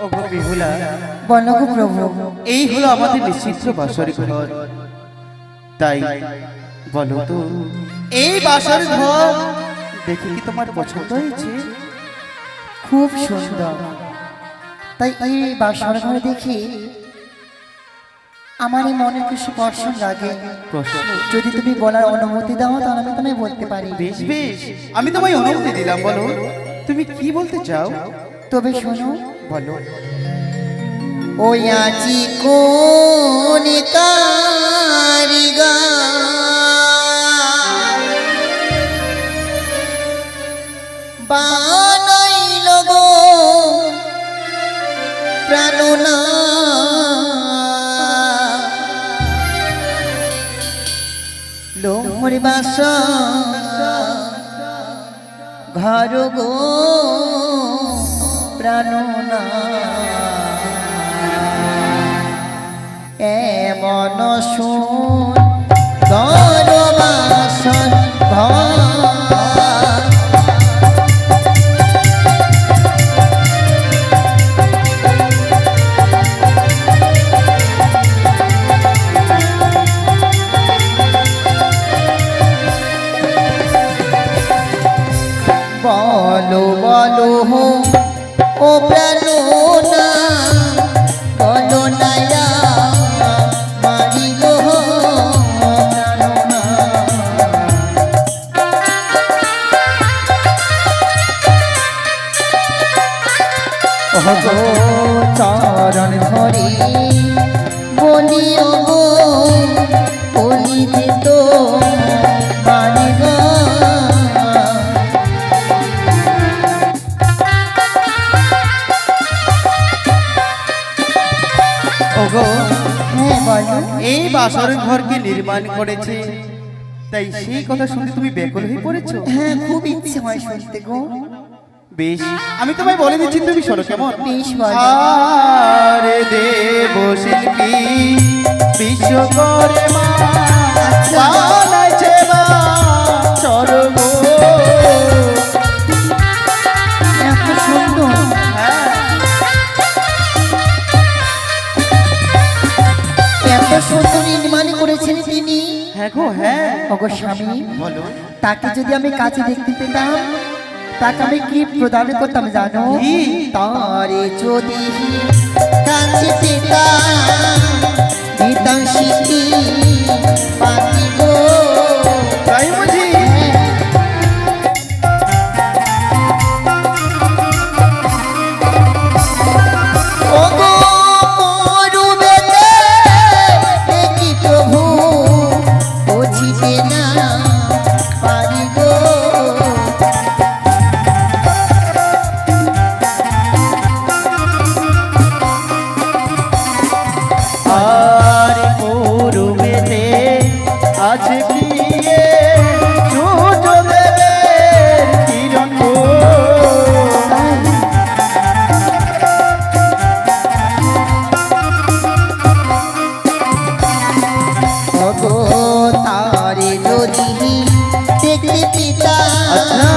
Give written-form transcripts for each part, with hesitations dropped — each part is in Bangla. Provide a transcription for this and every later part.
ওগো বিহুলা, বলো গো প্রভু। এই হলো আমাদের নিশ্চিত্র বাসর ঘর। তাই বলো তো, এই বাসর ঘর দেখে কি তোমার পছন্দ হয়েছে? খুব সুন্দর। তাই এই বাসর ঘরে দেখি আমার এই মনে কিছু প্রশ্ন লাগে। প্রশ্ন? যদি তুমি বলার অনুমতি দাও তাহলে আমি তোমায় বলতে পারি। বেশ বেশ, আমি তোমায় অনুমতি দিলাম। বলো তুমি কি বলতে চাও। তবে শোনো, বলো। ওই আজি কোন কারিগর বানাইল গো প্রাণনা লোমর বাসা ঘর গো প্রাণনা এমন সুন্দর বাসর ঘর বলো বলো ও প্রাণনা বলো নায়া মারিল প্রাণনা ওগো চরণ ধরি বলিও গো বলিতে তো মারিল ওগো, হ্যাঁ বলো। এই বাসর ঘরকে নির্মাণ করেছে, তাই সেই কথা শুনতে তুমি ব্যাকুল হয়ে পড়েছো? হ্যাঁ খুব ইচ্ছে হয় শুনতে গো। বেশ, আমি তোমায় বলে দিচ্ছি, তুমি শোনো কেমন। বেশ বলো। আরে দেব শিল্পী বিশ্বকর্মা বানাইছে স্বর্গ। এত সুন্দর, হ্যাঁ, এত সুন্দর নির্মাণ করেছেন তিনি। হ্যাঁ গো হ্যাঁ। ওগো স্বামী, বলো। তাকে যদি আমি কাছে দেখতে পেতাম তাকে আমি কি প্রদান করতাম জানো? কি? তারে যদি কাছে পেতাম দিতাম শিখি পাখি গো। তাই বুঝি? ওগো মরুবেতে দেখি প্রভু বুঝিতে না পারি গো। আর পূর্বেতে আছে প্রিয়ে সূর্যদেবের কিরণ গো। ওগো তারে যদি দেখতে পেতাম আচ্ছা।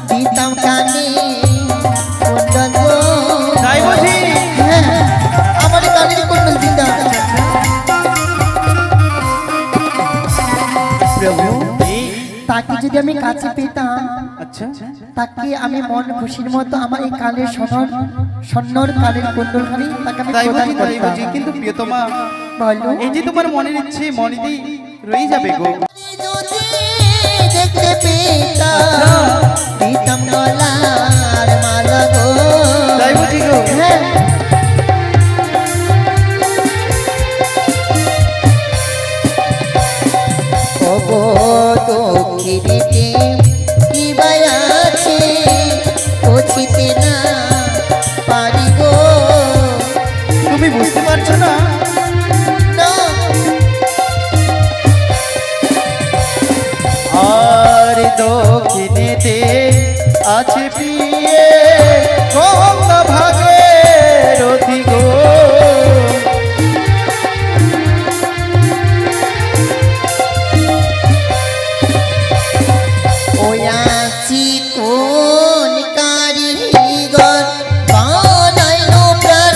দিতাম কানে কুণ্ডল গো। তাই বুঝি? হ্যাঁ, আমার কানের কুণ্ডল দিতাম। প্রভু, এই তাকে যদি আমি কাছে পেতাম আচ্ছা তাকে আমি মন খুশির মতো আমার এই কানের সন্ন্যর কানের কুণ্ডলখানি তাকে আমি তাই প্রদান বুঝি, তাই করতাম। বুঝি। কিন্তু প্রিয়তমা, বলো। এই যে তোমার মনের ইচ্ছে মনেতেই রয়ে যাবে গো। যদি দেখতে পেতাম দিতাম গলার মালা গো। তাই বুঝি গো? হ্যাঁ, ওগো দক্ষিণেতে কি বাই আছে পৌঁছিতে না পারি গো। তুমি বুঝতে পারছো না? না, আর দক্ষিণেতে আছে প্রিয়ে গঙ্গা ভাগের রথি গো। ওয়াচি কোন কারিগর বানাইলো প্রাণ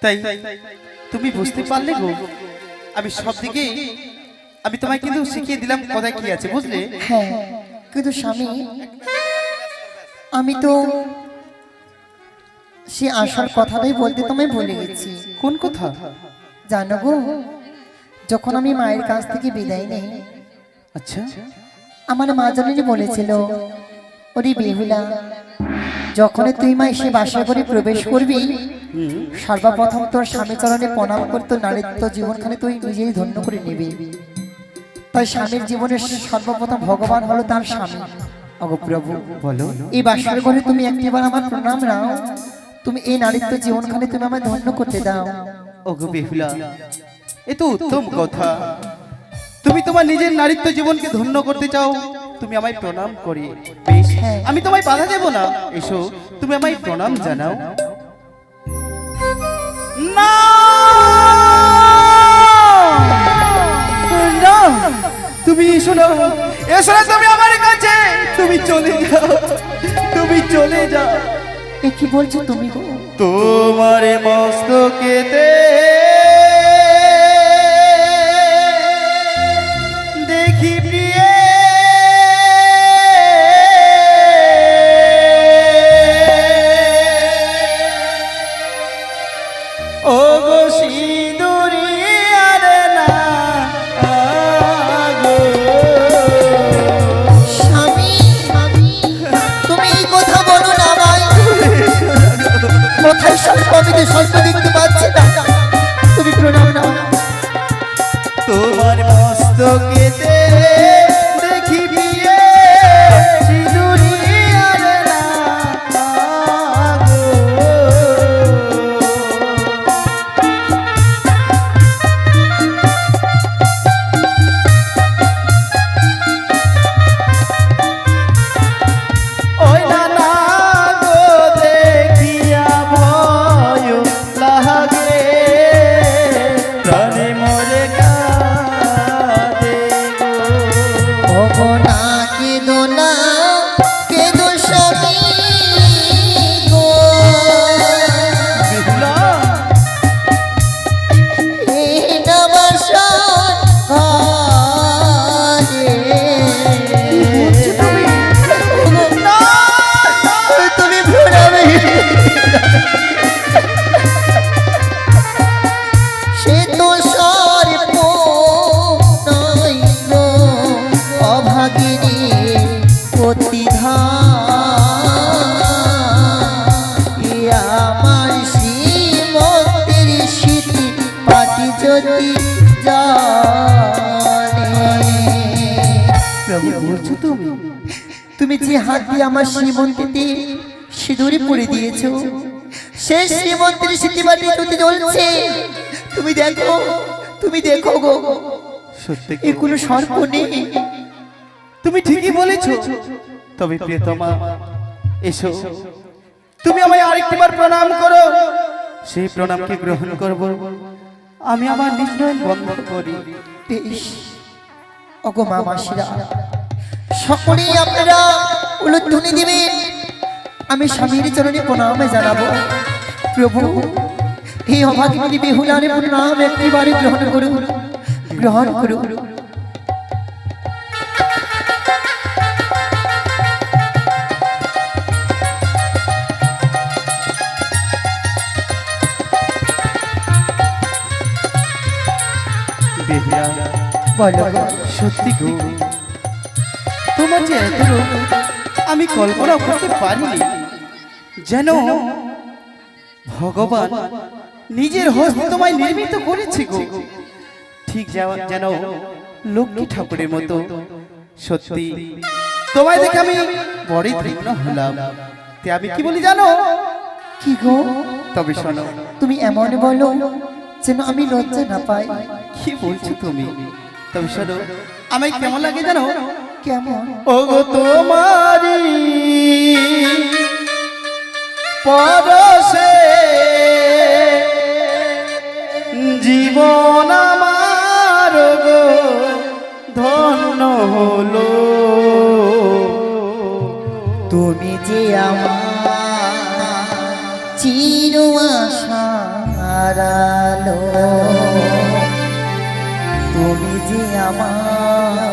তাই তুমি বুঝতে পারলে গো, আমি সব দিকে আমি তোমায় কিন্তু শিখিয়ে দিলাম কোথায় কি আছে, বুঝলে? হ্যাঁ, কিন্তু স্বামী আমি তো সে আসার কথাটাই বলতে তোমায় ভুলে গেছি। কোন কথা? জানো গো, যখন আমি মায়ের কাছ থেকে বিদায় নেই, আচ্ছা, আমার মা জননী বলেছিল, ওরে বেহুলা, যখন তুই মা এসে বাসা করে প্রবেশ করবি, সর্বপ্রথম তোর স্বামী চরণে প্রণাম করতো নারীত্ব জীবনখানে তুই নিজেই ধন্য করে নিবি। তাই স্বামীর জীবনের সর্বপ্রথম ভগবান হলো তার স্বামী। অগো প্রভু, বলো। এই বাসার ঘরে তুমি একটিবার আমার প্রণাম নাও, তুমি এই নারীত্ব জীবনখানে তুমি আমায় ধন্য করতে দাও। ওগো বেহুলা, এ তো উত্তম কথা। তুমি তোমার নিজের নারীত্ব জীবনকে ধন্য করতে চাও, তুমি আমায় প্রণাম করি। বেশ, হ্যাঁ। আমি তোমায় বাধা দেব না। এসো, তুমি আমায় প্রণাম জানাও। না, না, তুমি এসো না, এসো না তুমি আমার কাছে। তুমি চলে যাও, তুমি চলে যাও। এ কি বলছো তুমি গো? তোমার মস্তকেতে দেখি প্রিয়ে ও গো সিঁদুরি আর না গো। স্বামী, তুমি এই কথা বলো না ভাই। কোথায় স্বল্প, আমি তো স্বল্প দেখতে পাচ্ছি না। তুমি প্রণাম নাও। তোমার মস্তকেতে দেখি প্রিয়ে সিঁদুরি আর না গো। ওই না না গো দেখিয়া ভয় লাগে, প্রাণে মরে কাঁদে গো। ওগো না কেঁদো না, কেঁদো স্বামী গো। বেহুলা, এই না বাসার ঘরে। না, তুমি প্রণামে সে তো সর্প নয় গো, অভাগিনী প্রতিধান। আমার শ্রীমন্দির স্মৃতি পাটি যদি জানে। প্রভু বলছো তুমি? তুমি যে হাত দিয়ে আমার শ্রীমন্দিরতে সিঁদুরে পরে দিয়েছো, সেই শ্রীমন্দির স্মৃতিবাটি যদি জ্বলছে, তুমি দেখো, তুমি দেখো গো, সত্যি এ কোনো সর্প নেই। তুমি ঠিকই বলেছো। তবে প্রিয়তমা, এসো, তুমি আমায় আরেকটিবার প্রণাম করো। সেই প্রণামকে গ্রহণ করব, আমি আমার নিশ্চয় বন্ধ করি। বেশ, ওগো মা মাসিরা, সকলেই আপনারা উলুধ্বনি দিবেন, আমি স্বামীর চরণে প্রণাম জানাবো। প্রভু, এই অভাগিনী বেহুলার প্রণাম একটিবারে গ্রহণ করুন, গ্রহণ করুন। বেহুলা, বলো গো। সত্যি গো, তোমার যে এত রূপ আমি কল্পনা করতে পারিনি। যেন ভগবান নিজের হস্তে তোমায় নির্মিত করেছে গো। ঠিক যেন লক্ষ্মী ঠাকুরের মতো। সত্যি তোমায় দেখে আমি বড়ই তৃপ্ত হলাম। তে আমি কি বলি জানো? কি গো? তবে শোনো। তুমি এমন বলো যেন আমি লজ্জা না পাই। কি বলছো তুমি? তবে শোনো, আমায় কেমন লাগে জানো? কেমন? ওগো তোমারি পরশে জীবন আমার গো ধন্য হলো। তুমি যে আমার চির আশা আশার আলো তুমি যে আমার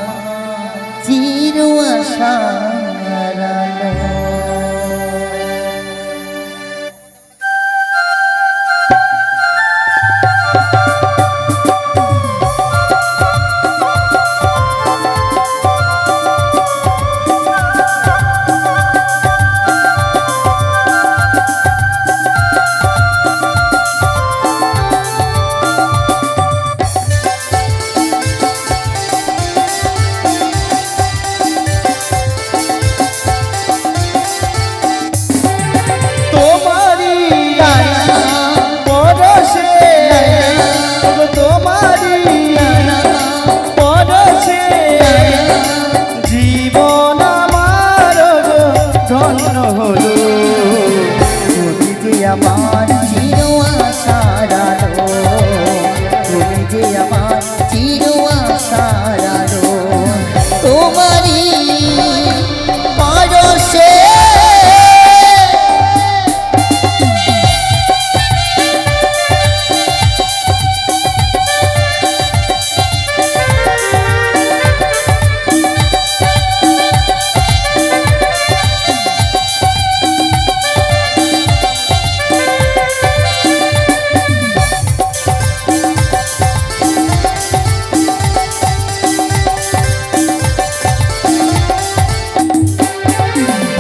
চির আশার আলো। তোমারি পরশে তোমারি পরশে জীবন আমার ধন্য হলো। তুমি যে আমার চির আশার আলো তুমি যে আমার চির আশার আলো তোমারই পরশে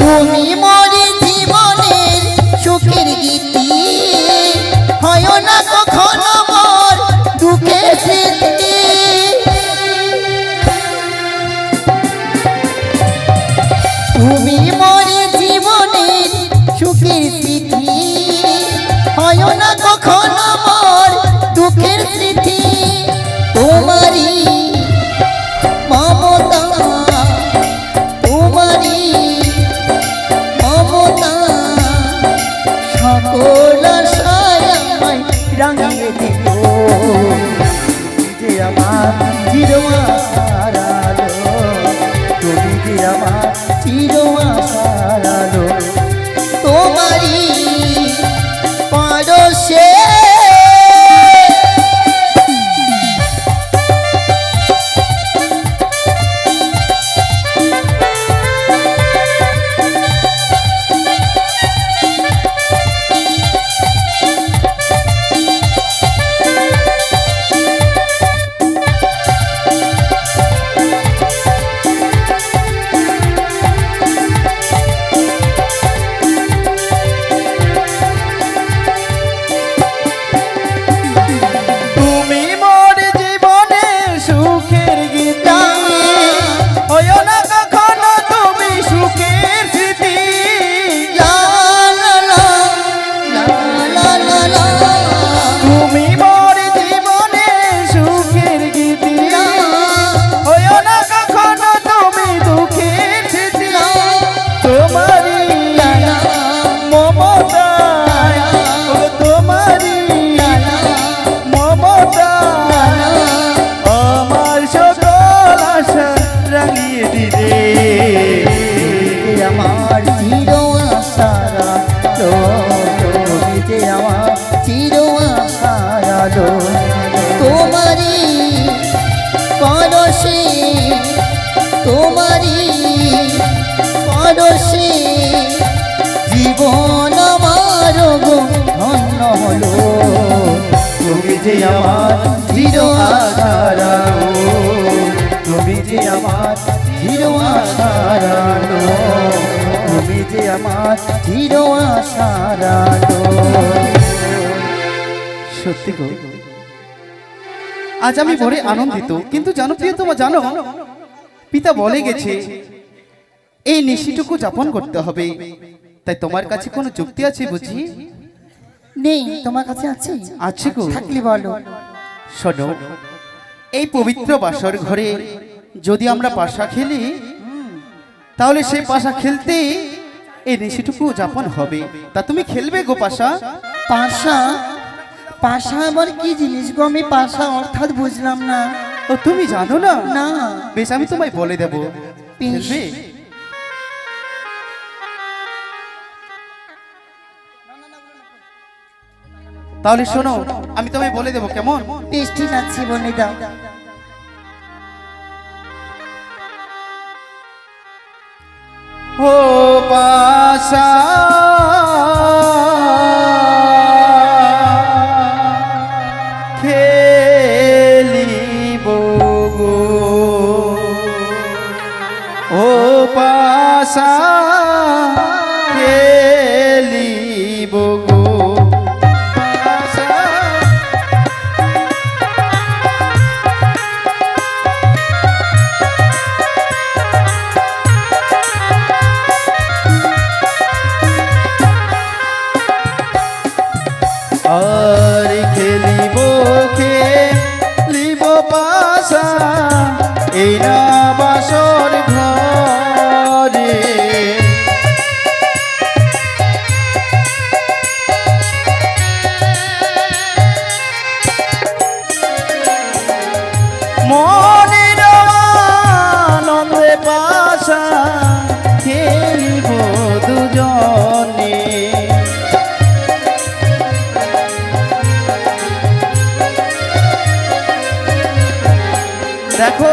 তুমি মরে জীবনের সুখের গীতি হয় না কখনো মোর দুঃখের স্মৃতি। তুমি মরে জীবনের সুখের স্মৃতি হয় না কখনো মোর দুঃখের স্মৃতি। তোমারই মমতা তোমারই মমতা সকল আশায় আমায় রাঙিয়ে দিল। তুমি যে আমার চির আশার আলো তুমি যে আমার চির আশার আলো তোমারই পরশে তুমি মোর জীবনে সুখের গীতা হয় না কখনো তুমি সুখের স্মৃতি। লা লা লা লা লা লা লা। তুমি মোর জীবনে সুখের গীতি হয় না কখনো তুমি দুঃখের স্মৃতি। তোমারি মমতা তোমারি মমতা আমার সকল আশা রাঙিয়ে দিলে। যে আমার চির আশার আলো তুমি যে আমার চির আশার আলো তোমারই পরশে তোমারই পরশে জীবন আমার গো ধন্য হলো। তুমি যে আমার চির আশার আলো তুমি যে আমার চির আশার আলো তুমি যে আমার চির আশার আলো। সত্যি গো আজ আমি বড় আনন্দিত। কিন্তু জানো প্রিয়তমা জানো পিতা বলে গেছে এই নিশিটুকু যাপন করতে হবে। তাই তোমার কাছে কোনো যুক্তি আছে বুঝি? নেই তোমার কাছে আছে? আছে গো। থাকলে বলো। শোনো এই পবিত্র বাসর ঘরে যদি আমরা পাশা খেলি তাহলে সেই পাশা খেলতে এই নিশিটুকু যাপন হবে। তা তুমি খেলবে গো পাশা? পাশা পাশা আবার কি জিনিস গো? আমি পাশা অর্থাৎ বুঝলাম না। ও তুমি জানো না? না। বেশ আমি তোমায় বলে দেব। বেশ। খেলবে? তাহলে শোনো আমি তোমায় বলে দেবো, কেমন? বেশ ঠিক আছে, বলে দাও। ও পাশা খেলিব গো, ও পাশা খেলিব গো, পাশা। আর খেলিব খেলিব পাশা এই না বাসর ঘরে, মনের আনন্দে পাশা খেলিব দুজনে। দেখো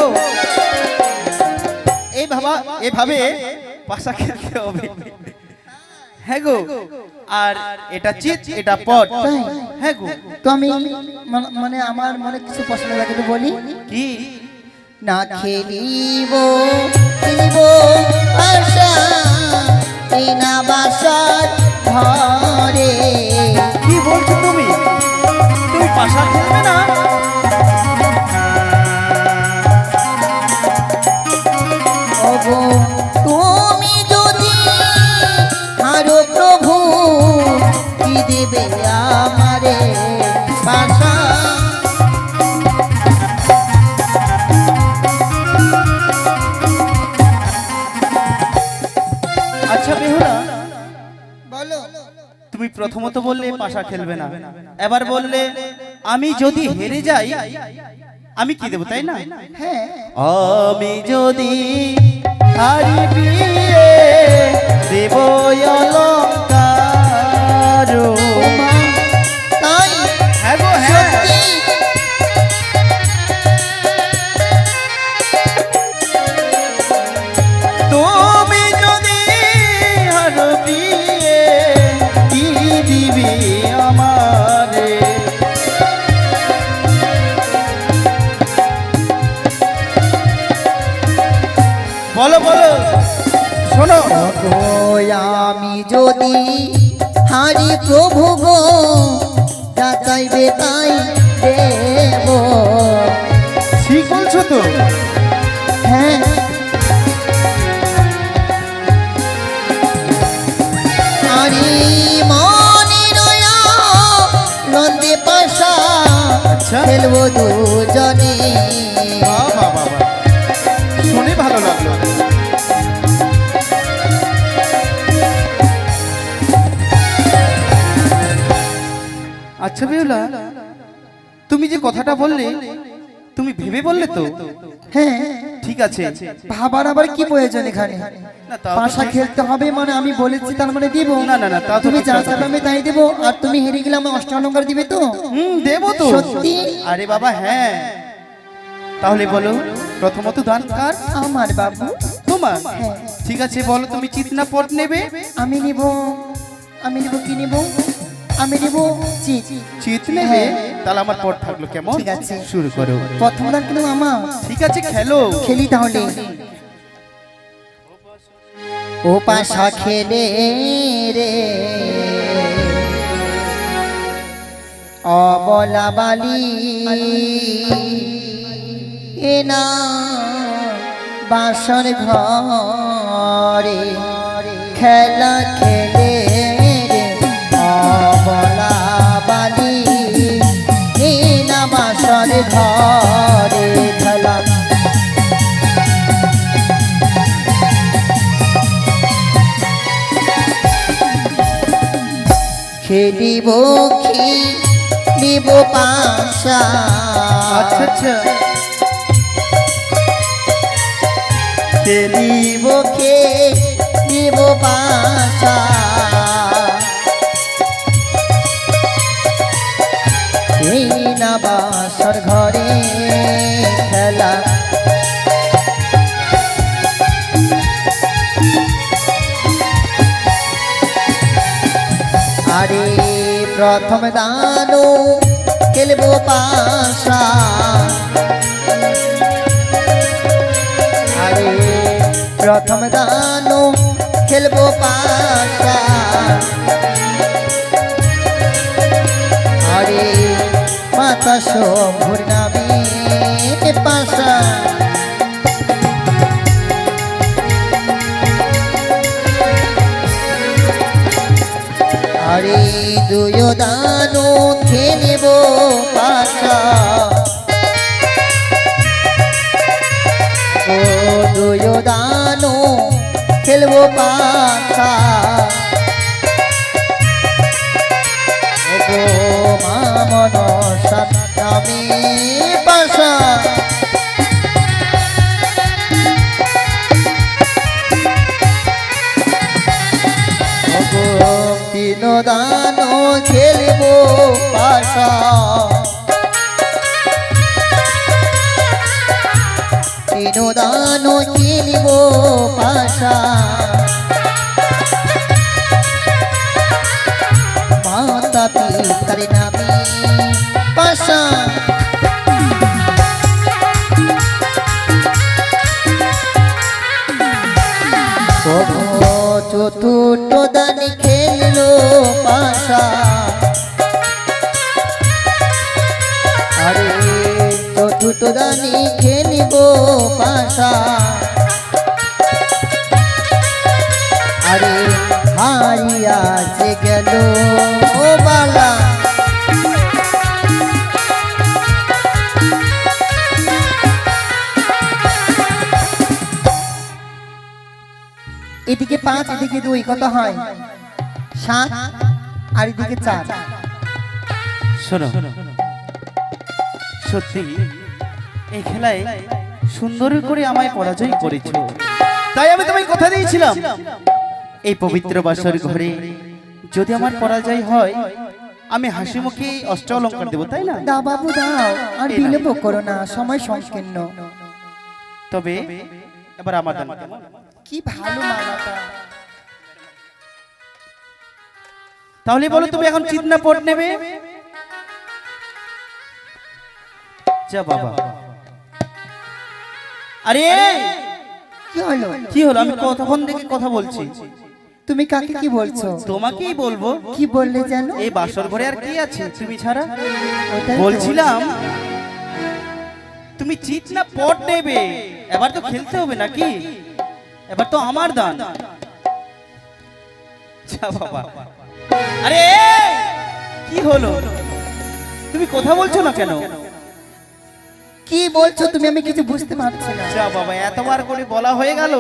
এভাবে পাশা খেলতে হবে, হ্যাঁ গো। আর এটা চিত, এটা পট, হ্যাঁ গো। তো আমি মানে আমার মনে কিছু পছন্দ লাগে, তো বলি কি? না খেলিব খেলিব আশা এই না বাসার ঘরে। কি বলছো তুমি? তুমি পাশা খেলবে না? ওগো তুমি যদি আরো প্রভু কি দেবে আমারে বাসা। আচ্ছা বেহুলা, বলো। তুমি প্রথমত বললে পাশা খেলবে না, এবার বললে আমি যদি হেরে যাই আমি কি দেবো, তাই না? হ্যাঁ, আমি যদি হারি বিয়ে দেব অলঙ্কার। ওমা, তাই হ্যাঁ গো, হ্যাঁ। সত্যি? তুমি যদি হারো বিয়ে কি দিবি আমারে? বলো বলো, শোনো। ওগো আমি যদি হারি প্রভু গো যা চাইবে তাই দেব। ঠিক বলছো তো? হ্যাঁ, আরে মনে নয়া নন্দে পাশা আচ্ছা। খেলবো দুজনে। বাহ বাহ বাহ বাহ, শুনে ভালো লাগলো। আচ্ছা বেহুলা, তুমি যে কথাটা বললে তুমি ভেবে বললে তো? হ্যাঁ, ঠিক আছে। ভাবার আবার কি প্রয়োজন এখানে? না, তাও তো পাশা ঠিক। খেলতে হবে মানে আমি বলেছি তার মানে দিব না, না, না, তা তো তুমি ঠিক যা কথা। চাইবে আমি তাই দেব। আর তুমি হেরে গেলে আমার অষ্টালঙ্কার দিবে তো? দেবো তো। সত্যি? আরে বাবা হ্যাঁ। তাহলে বলো প্রথমত দান কার? আমার বাবু। তোমার? হ্যাঁ। ঠিক আছে, বলো তুমি চিত না পট নেবে? আমি নিব কি নিব? আমি নিব চিত। চিত নেবে? হ্যাঁ। তাহলে আমার পট থাকলো, কেমন? ঠিক আছে। শুরু করো। প্রথম দান কিন্তু আমার। ঠিক আছে, খেলো। খেলি তাহলে। ও পাশা খেলে রে অবলা বালি এ না বাসর ঘরে খেলা খেলে রে অবলা বালি এ না বাসর ঘরে খেলা। খেলিব খেলিব পাশা। আচ্ছা আচ্ছা, খেলিব খেলিব পাশা। এই না বাসর ঘরে খেলা আরে প্রথম দানো খেলবো পাশা আরে প্রথম দানো খেলবো পাশা আরে মাতা শম্ভুর নামে পাশা আরে দুয় দানো খেলব পাশা ও দুয় দানো খেলব পাশা ও মামন সামি পাশা তিন দানো খেলব পাশা তিন দানো খেলব পাশা মাতা পিতার নামে পাশা চতুর্থ দানি খেললো পাশা আরে চতুর্থ দানি খেলিব পাশা আরে হারিয়া যে গেল ও বালা এদিকে 5 এদিকে 2 কত হয় 7 আর এদিকে 4 শোনো সত্যি এই খেলায় সুন্দর করে আমায় পরাজয় করেছো, তাই আমি তোমায় কথা দিয়েছিলাম এই পবিত্র বাসর ঘরে যদি আমার পরাজয় হয় আমি হাসি মুখে অষ্ট অলঙ্কার দেবো, তাই না? দাও বাবু দাও, আর বিলম্ব করো না, সময় সংকীর্ণ। তবে এবার আমার দান কেমন? কি ভালো মালাটা। তাহলে বলো তুমি এখন চিৎনা পট নেবে? যা বাবা। আরে কি হলো? কি হলো? আমি কতক্ষণ থেকে কথা বলছি। তুমি কাকে কি বলছো? তোমাকেই বলবো। কি বললে জানো? এই বাসর ঘরে আর কি আছে তুমি ছাড়া? ওটাই তো বলছিলাম তুমি চিৎনা পট নেবে, এবার তো খেলতে হবে নাকি? এবার তো আমার দান। যা বাবা। আরে কি হলো? তুমি কথা বলছো না কেন? কি বলছো তুমি? আমি কিছু বুঝতে পারছি না। যা বাবা, এতবার করে বলা হয়ে গেল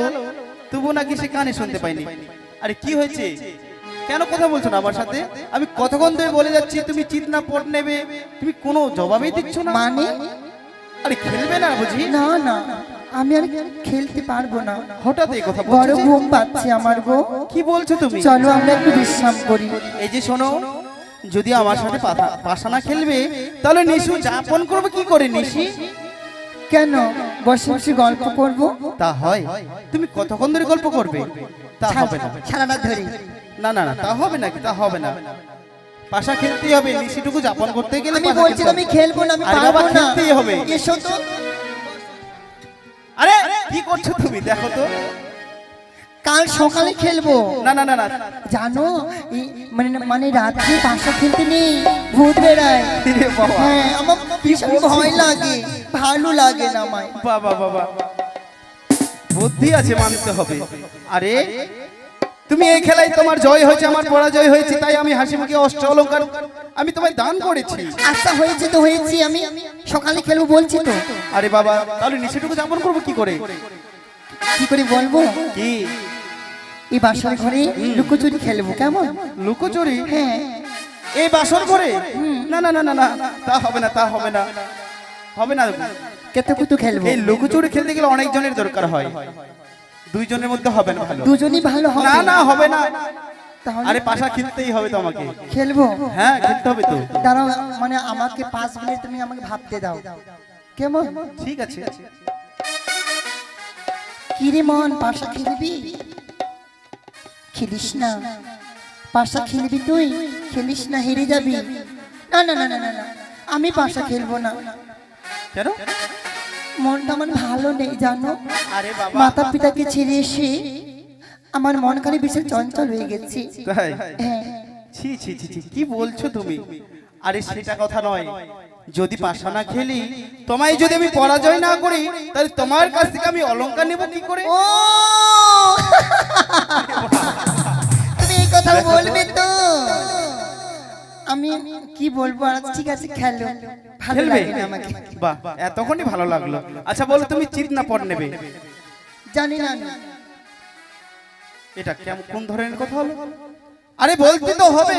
তবু নাকি সে কানে শুনতে পাইনি। আরে কি হয়েছে? কেন কথা বলছো না আমার সাথে? আমি কতক্ষণ ধরে বলে যাচ্ছি তুমি চিৎনা পট নেবে, তুমি কোনো জবাবই দিচ্ছ না। মানে? আরে খেলবে না বুঝি? না না, আমি আর খেলতে পারবো না। হঠাৎ এই কথা বড় বলছো? ঘুম পাচ্ছে আমার গো। কি বলছো তুমি? চলো আমরা একটু বিশ্রাম করি। এই যে শোনো, যদি আমার সাথে পাশা না খেলবে তাহলে নিশু যাপন করবে কি করে? নিশি কেন? বসে বসে গল্প করবো? তা হয়? তুমি কতক্ষণ ধরে গল্প করবে? তা হবে না। সারাটা ধরে? না না না, তা হবে নাকি? তা হবে না। পাশা খেলতে হবে, নিশিটুকু যাপন করতে গেলে আমি পাশা বলছি খেলতে আমি হবে। খেলবো না, আমি আরে পারবো বাবা, না। খেলতেই হবে। এসো তো। আরে কি করছো তুমি? দেখো তো। কাল সকালে খেলবো। না না না না, জানো মানে মানে রাত্রে পাশা খেলতে নেই, ভূত বেড়ায়। রে বাবা। হ্যাঁ, আমার ভীষণ ভয় লাগে, ভালো লাগে না আমায়। বাবা বাবা, বুদ্ধি আছে, মানতে হবে। আরে তুমি এই খেলায় তোমার জয় হয়েছে, আমার পরাজয় হয়েছে, তাই আমি হাসি মুখে অষ্ট অলঙ্কার আমি তোমায় দান করেছি। আচ্ছা হয়েছে তো হয়েছি, আমি সকালে খেলবো বলছি তো। আরে বাবা, তাহলে নিশিটুকু যাপন করবো কি করে? কি করে বলবো? কি? এই বাসার ঘরে লুকোচুরি খেলবো, কেমন? লুকোচুরি? হ্যাঁ। এই বাসর ঘরে? না না না না না, তা হবে না, তা হবে না, হবে না। কেতকুতু খেলবো। এই লুকোচুরি খেলতে গেলে অনেক জনের দরকার হয়, দুইজনের মধ্যে হবে না। ভালো দুজনই ভালো হবে না না, হবে না। তাহলে আরে পাশা খেলতেই হবে তো আমাকে। খেলবো? হ্যাঁ খেলতে হবে তো। দাঁড়াও, মানে আমাকে 5 মিনিট তুমি আমাকে ভাবতে দাও, কেমন? ঠিক আছে। কি রে মন, পাশা খেলবি? খেলিস না, পাশা খেলবি তুই? খেলিস না, হেরে যাবি। না না না না না না, আমি পাশা খেলবো না। কেন? মনটা আমার ভালো নেই জানো। আরে বাবা, মাতা পিতাকে ছেড়ে এসে আমার মন খালি ভীষণ চঞ্চল হয়ে গেছে। তাই? হ্যাঁ। ছি ছি ছি ছি, কি বলছো তুমি? আরে সেটা কথা নয়, যদি পাশা না খেলি, তোমায় যদি আমি পরাজয় না করি, তাহলে তোমার কাছ থেকে আমি অলংকার নেব কি করে? ও তুমি এই কথা বলবে তো? আমি কি বলবো আর? ঠিক আছে, খেলো। ভালো খেলবে? লাগে না আমাকে। বাহ, এতক্ষণই ভালো লাগলো। আচ্ছা বলো, তুমি চিত না পট নেবে? জানি না আমি। এটা কেমন, কোন ধরনের কথা হলো? আরে বলতে তো হবে,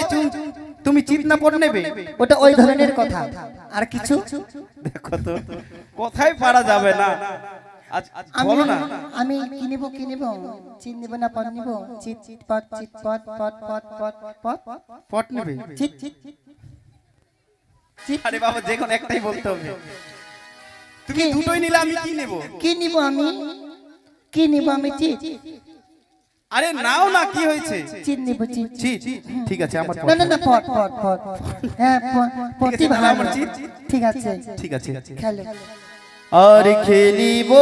তুমি চিত না পট নেবে। ওটা ওই ধরনের কথা, আর কিছু? দেখো তো, কোথায় পারা যাবে না। বলো না। আমি কি নেব, কি নেব? চিত নেব না পট নেব? চিত চিত পট, চিত পট পট পট পট পট পট নেবে? চিত চিত চিত। আরে বাবা, যে কোনো একটাই বলতে হবে। তুমি দুটোই নিলে আমি কি নেব? কি নিব আমি? কি নিব আমি? চিত। আরে নাও না, কি হয়েছে? চিত নিব, চিত। চিত? ঠিক আছে, আমার না না না, পট পট পট। হ্যাঁ, পটই ভালো। আমার চিত। ঠিক আছে, ঠিক আছে। খেলো। আর খেলিব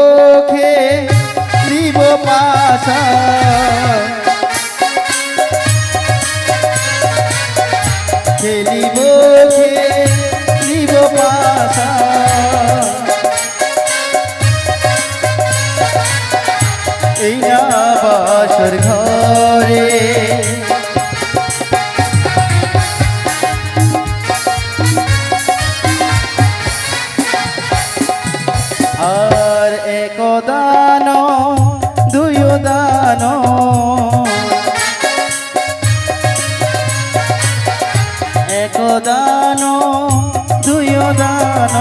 খেলিব পাশা, খেলিব খেলিব পাশা, এই না বাসর ঘরে। আর এক দান দুই দান, এক দান দুই দান,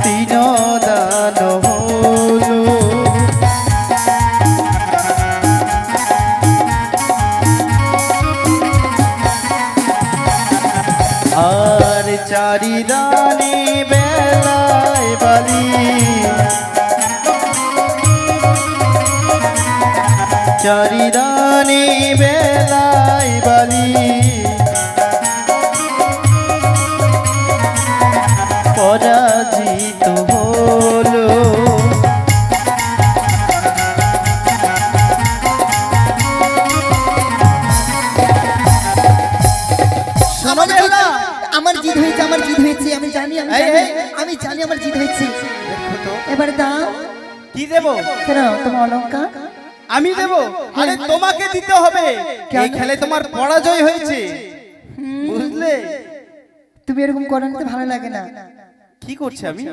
তিন দান হলো। আর চারি দানে বেলায় বালি, চারি দানে বেলায় বালি, পরাজিত হলো। আমার জিত হয়েছে, আমার জিত হয়েছে। আমি জানি, আমি জানি আমার জিত হয়েছে। এবার দাও। কি দেব? কেন? তোমার অলংকার আমি দেব? আরে তোমাকে দিতে হবে, এই খেলে তোমার পরাজয় হয়েছে, বুঝলে? তুমি এরকম করো না, তো ভালো লাগে না। কি করছি আমি?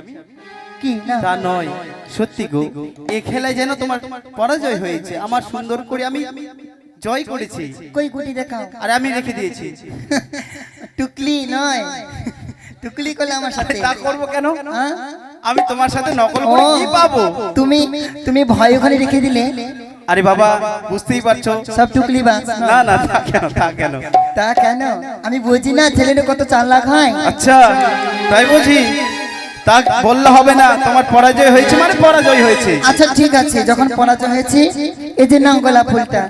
কি না? তা নয়, সত্যি গো, এই খেলায় যেন তোমার পরাজয় হয়েছে, আমার সুন্দর করে আমি জয় করেছি। কই গুটি দেখাও। আরে আমি রেখে দিয়েছি। টুকলি নয়, টুকলি করলে আমার সাথে। তা করবো কেন? হ্যাঁ? আমি তোমার সাথে নকল করে কি পাবো? তুমি ভয় ওখানে রেখে দিলে। আরে বাবা, বুঝতেই পারছো, সব টুকলি বাস। না না, তা কেন, তা কেন? তা কেন? আমি বুঝি না ছেলেটা কত চালাক হয়। আচ্ছা, তাই বুঝি? তা বললে হবে না, তোমার পরাজয় হয়েছে মানে পরাজয় হয়েছে। আচ্ছা ঠিক আছে, যখন পরাজয় হয়েছে, এই যে নাও গোলাপ ফুলটা।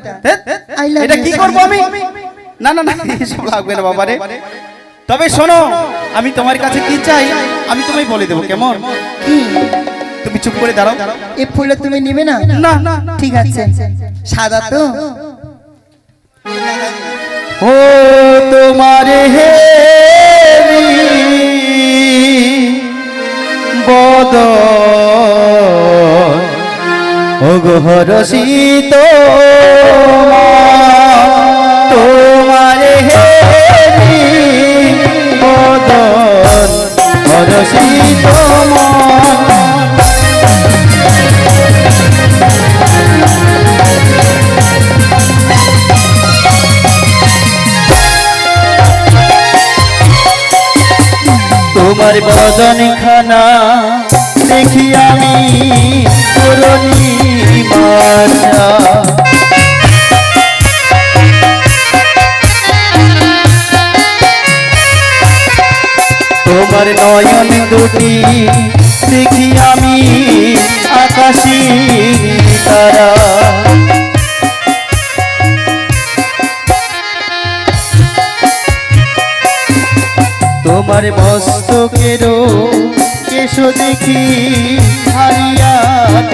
I love এটা you. কি করবো আমি? না না না, এসব লাগবে না বাবারে। তবে শোনো, আমি তোমার কাছে কি চাই আমি তোমায় বলে দেবো, কেমন? কি? তুমি চুপ করে দাঁড়াও। এই ফুলটা তুমি নিবে না? না না, ঠিক আছে। সাদা তো? ও তোমারে হে বদ ওগহর শীত, তোমারে হে বদ হর শীত। তোমার বদন খানা দেখি আমি পুরনি মা, আশা। তোমার নয়ন দুটি দেখি আমি আকাশী তারা, তোমার মস্তকেরও কেশ দেখি হারিয়া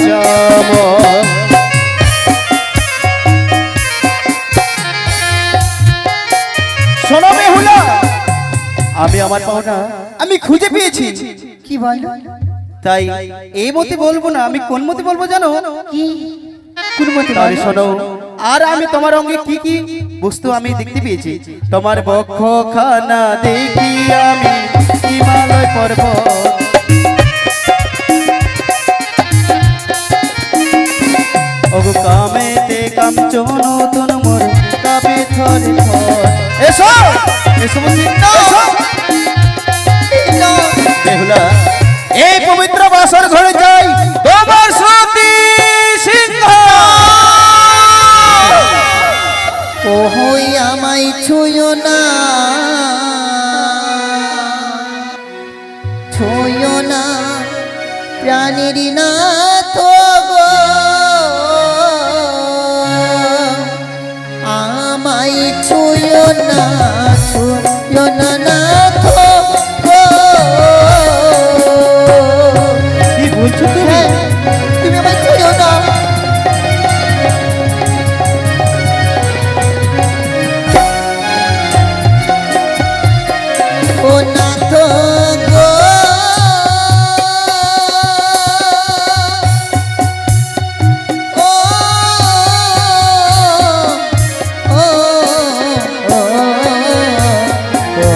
চামর। শোনো বেহুলা, আমি আমার পাওনা আমি খুঁজে পেয়েছি। কি বলো? তাই এই মতে বলবো না, আমি কোন মতে বলবো জানো? কি কোন মতে তাহলে বলো? শোনো, আর আমি তোমার অঙ্গে কি কি বস্তু আমি দেখতে পেয়েছি। তোমার বক্ষ খানা দেখি আমি হিমালয় পর্বত, ওগো কামেতে কাঞ্চন নতুন মোর কাবে থরে থর। এসো এসো বলছি, এসো। বেহুলা, এই পবিত্র বাসর ঘরে যাই তোমার শ্রুতি সিংহ। ও হই আমায় ছুঁয়ো না, ছুঁয়ো না প্রাণীর না তো গো, আমায় ছুঁয়ো না, ছুঁয়ো না না তো গো। কি বলছো তুমি? হ্যাঁ, তুমি আমায় ছুঁয়ো না। ও না তো গো, ও ও ও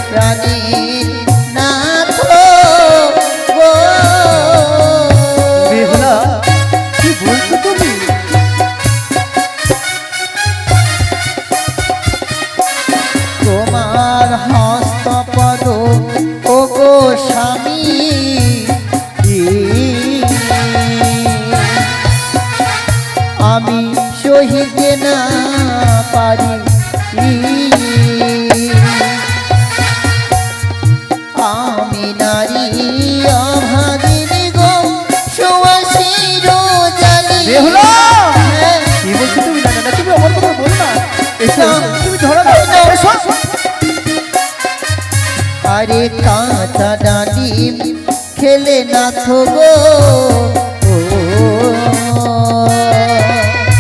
প্রাণীর নাথ গো। বেহুলা, কি বলছো তুমি? তোমার হস্তপদ ও গো স্বামী, আমি সহিতে না পারি, আমি নারী অভাগিনী গো, সুবাসীর জানি। বেহুলা! হ্যাঁ, কি বলছো তুমি? না না না, তুমি আমার কথা বলো না। এসো, না। তুমি ধরো না। এসো। আরে কাঁচা ডালিম খেলে না তো গো,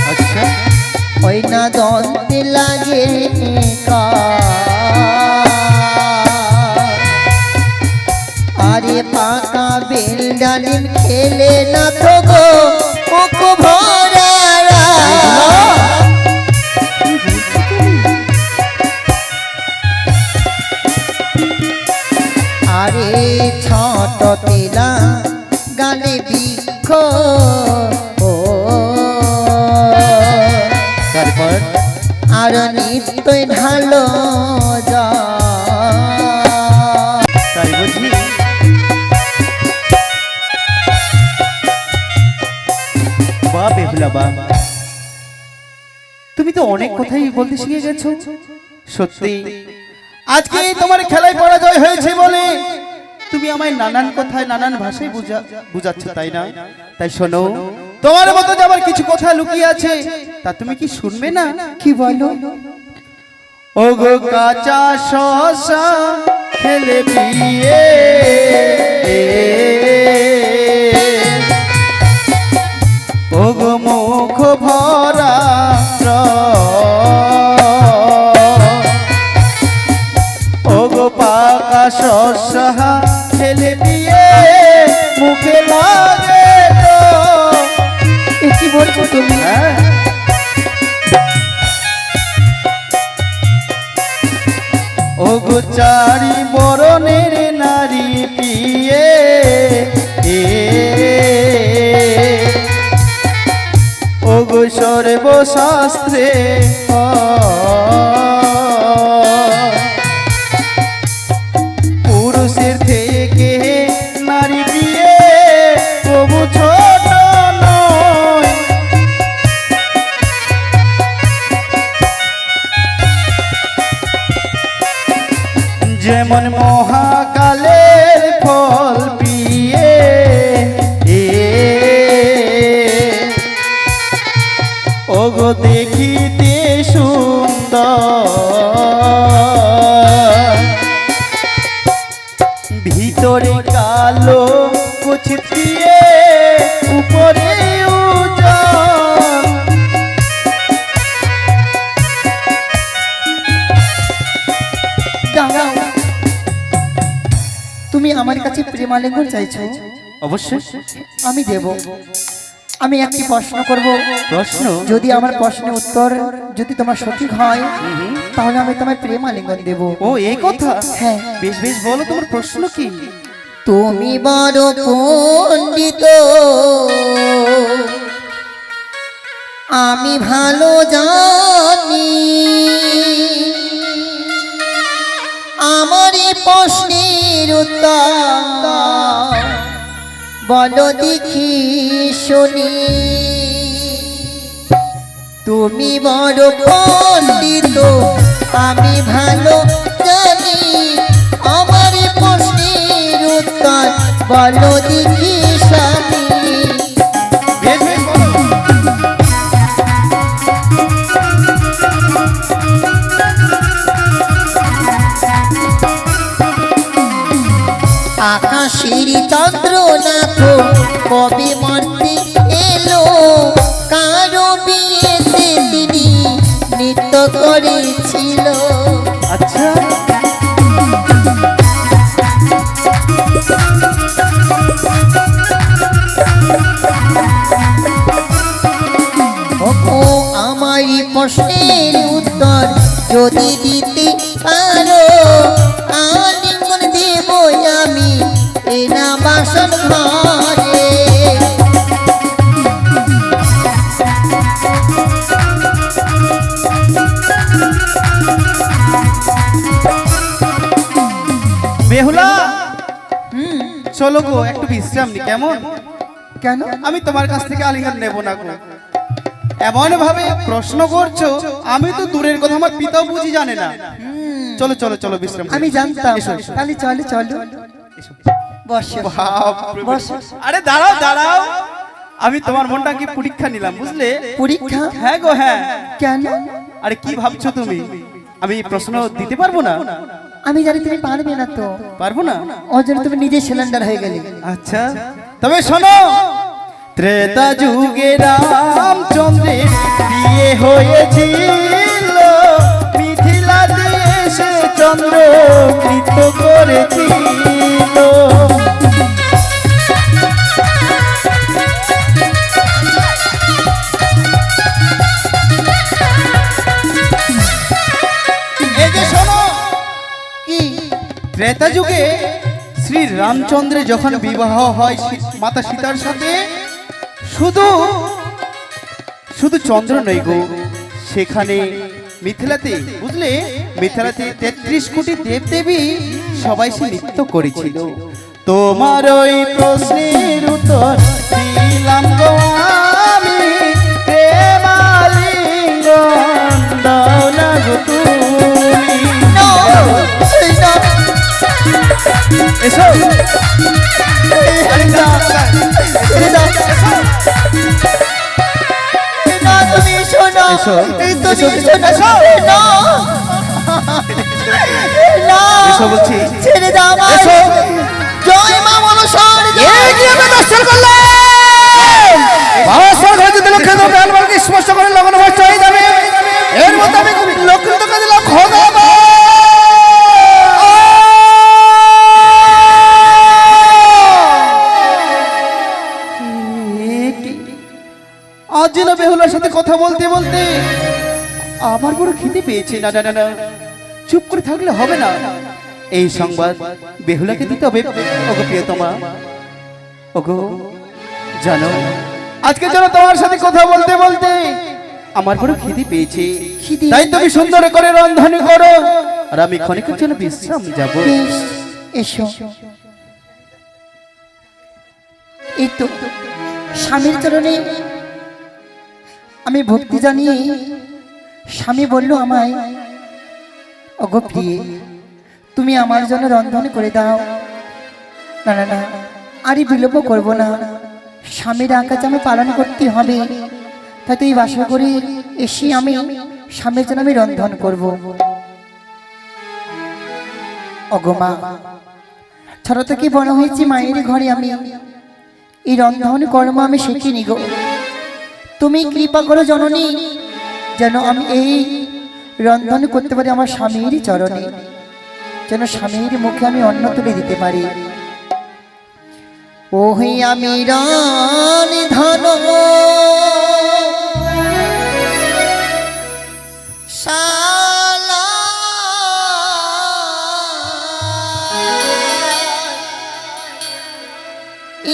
আচ্ছা, ওই না দন্তে লাগে আরে পাকা বেল ডালিম খেলে না তো গো, মুখ ভরা আরে ছোট তেলা গালে বৃক্ষ, ও তারপর আর নিত্যই ঢালো যা। তাই বুঝি? বা বেহুলা বা, তুমি তো অনেক কথাই বলতে শিখে গেছো। সত্যি আজকে তোমার খেলায় পরাজয় হয়েছে বলে তুমি আমায় নানান কথায় নানান ভাষায় বুঝাচ্ছ, তাই না? তাই শোনো, তোমার মতো যে আবার কিছু কথা লুকিয়ে আছে, তা তুমি কি শুনবে না? কি বলো? ও গো কাঁচা শসা খেলে পিয়ে, ও গো মুখ ভরা ও গো পাকা শসা খেলে পিয়ে মুখে লাগে তো। এ কি বলছো তুমি? হ্যাঁ, ও গো চারি বরণের নারী পিয়ে, ও গো সর্বশাস্ত্রে পুরুষের থেকে নারী পিয়ে যেমন মহাকালের ফল পিয়ে ওগো দেখিতে সুন্দর, ভিতরে কালো কুচিত দিয়ে উপরে উজ্জ্বল। দাঁড়াও, তুমি আমার কাছে প্রেমালিঙ্গন চাইছো? অবশ্যই আমি দেব। আমি একটি প্রশ্ন করব, প্রশ্ন, যদি আমার প্রশ্নের উত্তর যদি তোমার সঠিক হয় তাহলে আমি তোমায় প্রেমালিঙ্গন দেব। ও এই কথা, হ্যাঁ। বেশ বেশ বলো তোমার প্রশ্ন কি? তুমি বড় পণ্ডিত আমি ভালো জানি, আমার এই প্রশ্নের উত্তর বলো দেখি শুনি। তুমি বড় পণ্ডিত আমি ভালো জানি, আমার এই প্রশ্নের উত্তর বলো দেখি শুনি। বেশ বেশ বলো। আকাশের চন্দ্রনাথ কবে মর্তে এলো, কারো বিয়েতে তিনি নৃত্য করেছিল। আচ্ছা, ও আমার এই প্রশ্নের উত্তর যদি দিতে পারো আলিঙ্গন দেব আমি এই না বাসন ঘরে। বেহুলা চলো গো একটু বিশ্রাম নি, কেমন? কেন? আমি তোমার কাছ থেকে আলিঙ্গন নেব না গো। এমন ভাবে প্রশ্ন করছো, আমি তো দূরের কথা আমার পিতাও বুঝি জানে না। চলো চলো চলো বিশ্রাম করি। আমি জানতাম। এসো, এসো। তাহলে চলো চলো এসো। বসো বাপরে বাপ। বসো। আরে দাঁড়াও দাঁড়াও, আমি তোমার মনটা কি পরীক্ষা নিলাম, বুঝলে? পরীক্ষা? হ্যাঁ গো হ্যাঁ। কেন? আরে কি ভাবছো তুমি, আমি প্রশ্ন দিতে পারবো না? আমি জানি তুমি পারবে না, তো পারবো না? ওর জন্য তুমি নিজে সিলিন্ডার হয়ে গেলে। আচ্ছা তবে শোনো, ত্রেতা যুগে রামচন্দ্রের বিয়ে হয়েছিল, মিথিলাতে এসে চন্দ্র কৃত করেছিল। এই যে শোনো, কি? ত্রেতা যুগে শ্রী রামচন্দ্রের যখন বিবাহ হয় মাতা সীতার সাথে, শুধু শুধু চন্দ্র নয় গো, সেখানে মিথিলাতে, বুঝলে, মিথিলাতে 33 কোটি দেবদেবী সবাই সে নৃত্য করেছিল। তোমার ওই প্রশ্নের উত্তর দিলাম গো আমি, প্রেমালিঙ্গন দাও না গো তুমি। এসো আরে না, ছেড়ে দাও। না, তুমি শোনো। এসো, এই তুমি এসো, শোনো। এসো। না। না। এসো বলছি। ছেড়ে দাও আমায়। এসো। জয় মা মনসার জয়। এই কি আমি দর্শন করলাম, ভাষণ হইতে দিল খেদ বেলবালকে স্পষ্ট করে লগন ভাষা হয়ে যাবে, এর মধ্যে আমি লক্ষিত করে দিলাম খোদা বা। আজ যেন বেহুলার সাথে কথা বলতে বলতে আমার বড় খিদে পেয়েছে। না না না না, চুপ করে থাকলে হবে না, এই সংবাদ বেহুলাকে দিতে হবে। ওগো প্রিয়তমা, ওগো জানো, আজকে যেন তোমার সাথে কথা বলতে বলতে আমার বড় খিদে পেয়েছে, তাই তুমি সুন্দর করে রন্ধন করো, আর আমি ক্ষণিকের জন্য বিশ্রাম যাব। বেশ, এসো। এই তো স্বামীর চরণে আমি ভক্তি জানিয়ে স্বামী বলল আমায়, ওগো প্রিয়ে তুমি আমার জন্য রন্ধন করে দাও। না না না, আরই বিলম্ব করবো না, স্বামীর আকাজ আমি পালন করতে হবে। তাই তুই বাসা করে এসে আমি স্বামীর জন্য আমি রন্ধন করব। ওগো মা, ছোট থেকে বড় হয়েছি মায়ের ঘরে, আমি এই রন্ধন কর্ম আমি শিখিনি গো। তুমি কৃপা করো জননী, যেন আমি এই রন্ধন করতে পারি আমার স্বামীর চরণে, যেন স্বামীর মুখে আমি অন্ন তুলে দিতে পারি। ওহে আমি রান ধন শালা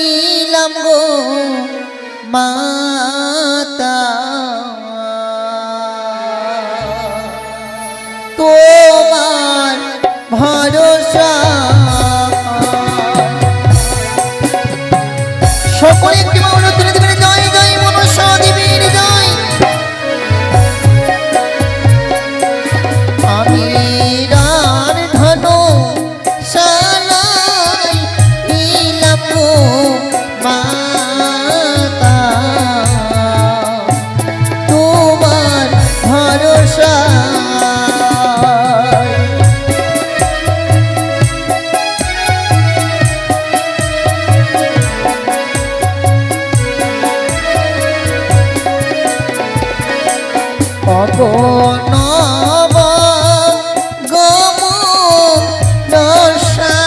ইলাম গো মাতা, তোমার ভরসা সকলে একটি মৌন তুলে দেবেন। জয় জয় মনসা দেবীর জয়। আমি রান ধন শালাই ইলাম গো মাতা, তোমার ভরসা নব গম দশা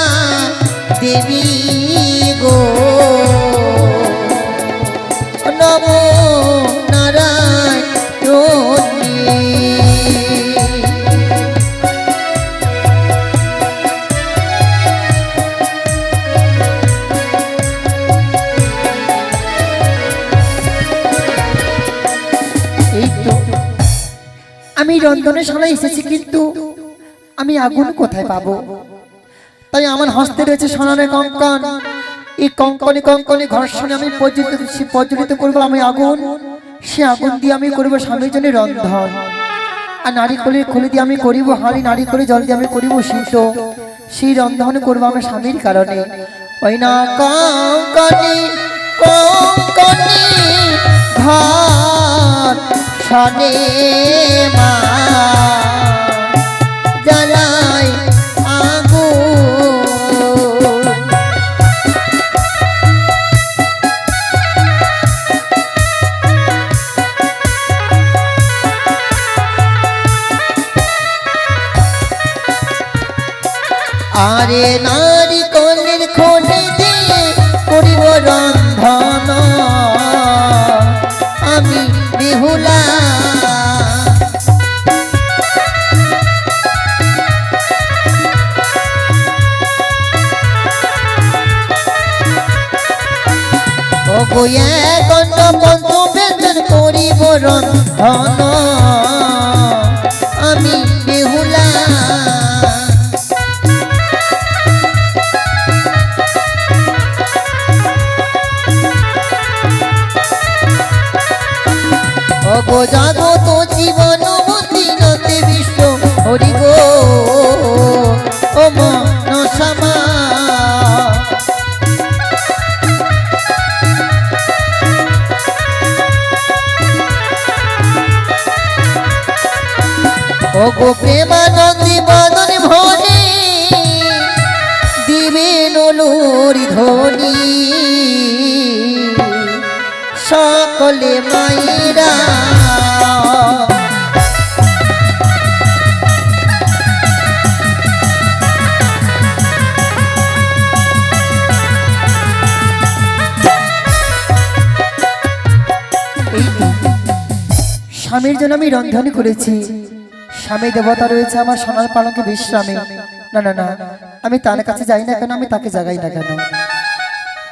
দেবী গো, নব নারায়ণী। এই তো আমি রন্ধনশালায় এসেছি, কিন্তু আমি আগুন কোথায় পাবো? তাই আমার হস্তে রয়েছে সোনার কঙ্কন। এই কঙ্কনে কঙ্কনে ঘর্ষণে আমি প্রজ্বলিত করবো আমি আগুন। সে আগুন দিয়ে আমি করবো স্বামীর জন্য রন্ধন। আর নারিকলের খুলে দিয়ে আমি করিব হাঁড়ি, নারিকলের জল দিয়ে আমি করিব সিদ্ধ। সেই রন্ধন করবো আমার স্বামীর কারণে। ওই না কঙ্কনে কঙ্কনে ঘর শনে মা জ্বালাই আগুন। আরে নারিকলের খোলে দিয়ে করিব রন্ধন আমি বেহুলা। গণ্ড পঞ্চ ব্যঞ্জন করিব রন্ধন আমি বেহুলা। গো জাগত জীবন মতিনতে বিশ্ব হরি গো ও মনসামা। ও গো প্রেমানন্দী বদন ভরে দিবে নলুরি ধ্বনি সকলে মায়েরা। স্বামীর জন্য আমি রন্ধন করেছি, স্বামী দেবতা রয়েছে আমার সোনার পালঙ্কে বিশ্রামে। না না না, আমি তার কাছে যাই না কেন, আমি তাকে জাগাই না কেন?